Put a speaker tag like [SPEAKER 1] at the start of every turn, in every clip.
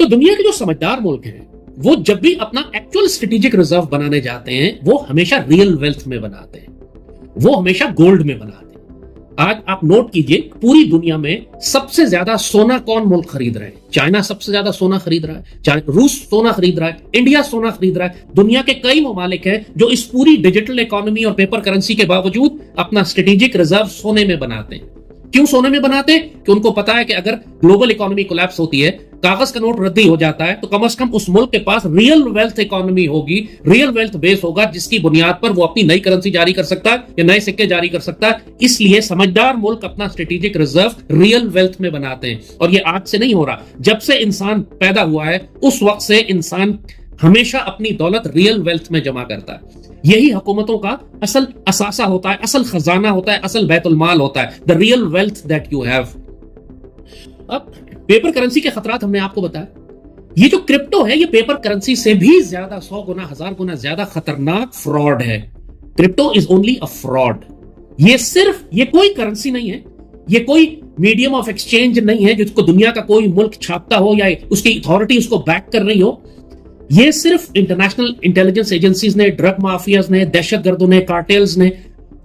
[SPEAKER 1] तो दुनिया के जो समझदार मुल्क हैं वो जब भी अपना एक्चुअल स्ट्रेटेजिक रिजर्व बनाने जाते हैं वो हमेशा रियल वेल्थ में बनाते हैं, वो हमेशा गोल्ड में बनाते हैं। आज आप नोट कीजिए, पूरी दुनिया में सबसे ज्यादा सोना कौन मुल्क खरीद रहे हैं? चाइना सबसे ज्यादा सोना खरीद रहा है, रूस सोना खरीद रहा है, इंडिया सोना खरीद रहा है। दुनिया के कई ममालिक हैं जो इस पूरी डिजिटल इकोनॉमी और पेपर करेंसी के बावजूद अपना स्ट्रेटेजिक रिजर्व सोने में बनाते हैं। क्यों सोने में बनाते हैं? कि उनको पता है कि अगर ग्लोबल इकोनॉमी कोलैप्स होती है, कागज का नोट रद्दी हो जाता है, तो कम से कम उस मुल्क के पास रियल वेल्थ इकोनॉमी होगी, रियल वेल्थ बेस होगा, जिसकी बुनियाद पर वो अपनी नई करेंसी जारी कर सकता है या नए सिक्के जारी कर सकता है। इसलिए समझदार मुल्क अपना स्ट्रेटेजिक रिजर्व रियल वेल्थ में बनाते हैं। और ये आज से नहीं हो रहा, जब से इंसान पैदा हुआ है उस वक्त से इंसान हमेशा अपनी दौलत रियल वेल्थ में जमा करता है। यही हुकूमतों का असल असासा होता है, असल खजाना होता है, असल बैतुल माल होता है, the real wealth that you have. अब पेपर करेंसी के खतरात हमने आपको बताया। ये जो क्रिप्टो है ये पेपर करेंसी से भी ज्यादा 100 गुना 1000 गुना ज्यादा खतरनाक फ्रॉड है। Crypto is only a fraud. ये कोई करेंसी नहीं है, ये कोई मीडियम ऑफ एक्सचेंज नहीं है जिसको दुनिया का कोई मुल्क छापता हो या उसकी अथॉरिटी उसको बैक कर रही हो। ये सिर्फ इंटरनेशनल इंटेलिजेंस एजेंसीज ने, ड्रग माफियाज ने, दहशतगर्दों ने, कार्टेल्स ने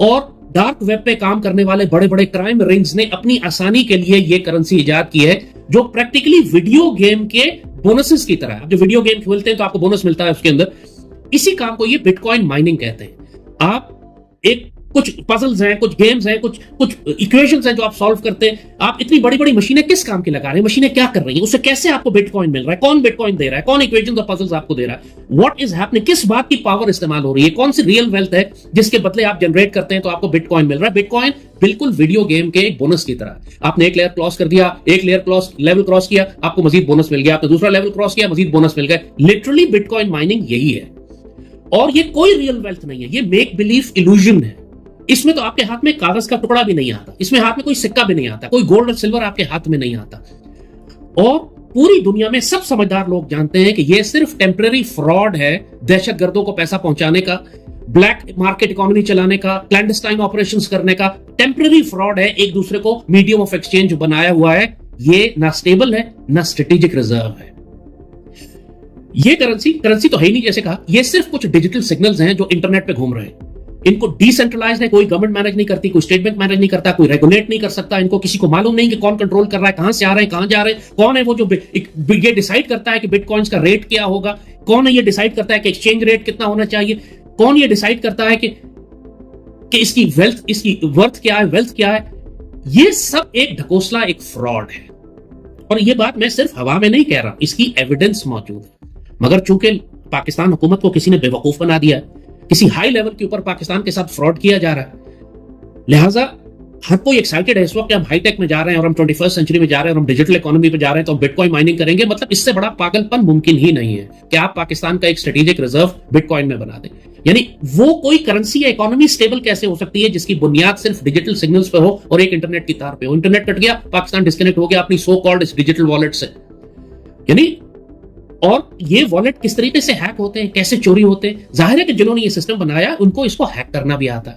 [SPEAKER 1] और डार्क वेब पे काम करने वाले बड़े बड़े क्राइम रिंग्स ने अपनी आसानी के लिए ये करेंसी इजाद की है, जो प्रैक्टिकली वीडियो गेम के बोनसेस की तरह है। जो वीडियो गेम खेलते हैं तो आपको बोनस मिलता है उसके अंदर, इसी काम को ये बिटकॉइन माइनिंग कहते हैं। आप एक कुछ पजल्स हैं, कुछ गेम्स हैं, कुछ इक्वेशंस हैं जो आप सॉल्व करते हैं। आप इतनी बड़ी बड़ी मशीनें किस काम की लगा रहे हैं, मशीनें क्या कर रही हैं, उससे कैसे आपको बिटकॉइन मिल रहा है, कौन बिटकॉइन दे रहा है, कौन इक्वेशंस और पजल्स आपको दे रहा है, व्हाट इज हैपनिंग, किस बात की पावर इस्तेमाल हो रही है, कौन सी रियल वेल्थ है जिसके बदले आप जनरेट करते हैं तो आपको बिटकॉइन मिल रहा है। बिटकॉइन बिल्कुल वीडियो गेम के एक बोनस की तरह। आपने एक लेयर क्रॉस कर दिया, एक लेवल क्रॉस किया, आपको मजीद बोनस मिल गया, आपने दूसरा लेवल क्रॉस किया, मजीद बोनस मिल गया। लिटरली बिटकॉइन माइनिंग यही है। और ये कोई रियल वेल्थ नहीं है, ये मेक बिलीव इल्यूजन है। इसमें तो आपके हाथ में कागज का टुकड़ा भी नहीं आता, इसमें हाथ में कोई सिक्का भी नहीं आता, कोई गोल्ड और सिल्वर आपके हाथ में नहीं आता। और पूरी दुनिया में सब समझदार लोग जानते हैं कि यह सिर्फ टेम्पररी फ्रॉड है, दहशतगर्दों को पैसा पहुंचाने का, ब्लैक मार्केट इकोनॉमी चलाने का, क्लैंडस्टाइन ऑपरेशंस करने का टेम्पररी फ्रॉड है। एक दूसरे को मीडियम ऑफ एक्सचेंज बनाया हुआ है। ये ना स्टेबल है ना स्ट्रेटेजिक रिजर्व है। ये करेंसी तो है ही नहीं। जैसे कहा, ये सिर्फ कुछ डिजिटल सिग्नल्स हैं जो इंटरनेट पे घूम रहे हैं। इनको डिसेंट्रलाइज है, कोई गवर्नमेंट मैनेज नहीं करती, कोई स्टेट बैंक मैनेज नहीं करता, कोई रेगुलेट नहीं कर सकता। इनको किसी को मालूम नहीं कि कौन कंट्रोल कर रहा है, कहां से आ रहे हैं, कहां जा रहे हैं, कौन है वो जो ये डिसाइड करता है कि बिटकॉइंस का रेट क्या होगा, कौन है ये डिसाइड करता है कि एक्सचेंज रेट कितना होना चाहिए, कौन ये डिसाइड करता है कि इसकी वर्थ क्या है, वेल्थ क्या है। ये सब एक ढकोसला, एक फ्रॉड है। और ये बात मैं सिर्फ हवा में नहीं कह रहा, इसकी एविडेंस मौजूद है। मगर चूंकि पाकिस्तान हुकूमत को किसी ने बेवकूफ बना दिया है, किसी हाई लेवल के ऊपर पाकिस्तान के साथ फ्रॉड किया जा रहा है, लिहाजा हर कोई एक्साइटेड है इस वक्त कि हम हाईटेक में जा रहे हैं और हम 21st सेंचुरी में जा रहे हैं और हम डिजिटल इकोनॉमी पे जा रहे हैं तो हम बिटकॉइन माइनिंग करेंगे। मतलब इससे बड़ा पागलपन मुमकिन ही नहीं है कि आप पाकिस्तान का एक स्ट्रेटेजिक रिजर्व बिटकॉइन में बना दें। यानी वो कोई करेंसी या इकोनॉमी स्टेबल कैसे हो सकती है जिसकी बुनियाद सिर्फ डिजिटल सिग्नल्स पे हो और एक इंटरनेट की तार पे हो। इंटरनेट कट गया, पाकिस्तान डिस्कनेक्ट हो गया अपनी सो कॉल्ड इस डिजिटल वॉलेट से। यानी और ये वॉलेट किस तरीके से हैक होते हैं, कैसे चोरी होते हैं, जाहिर है कि जिन्होंने ये सिस्टम बनाया उनको इसको हैक करना भी आता है।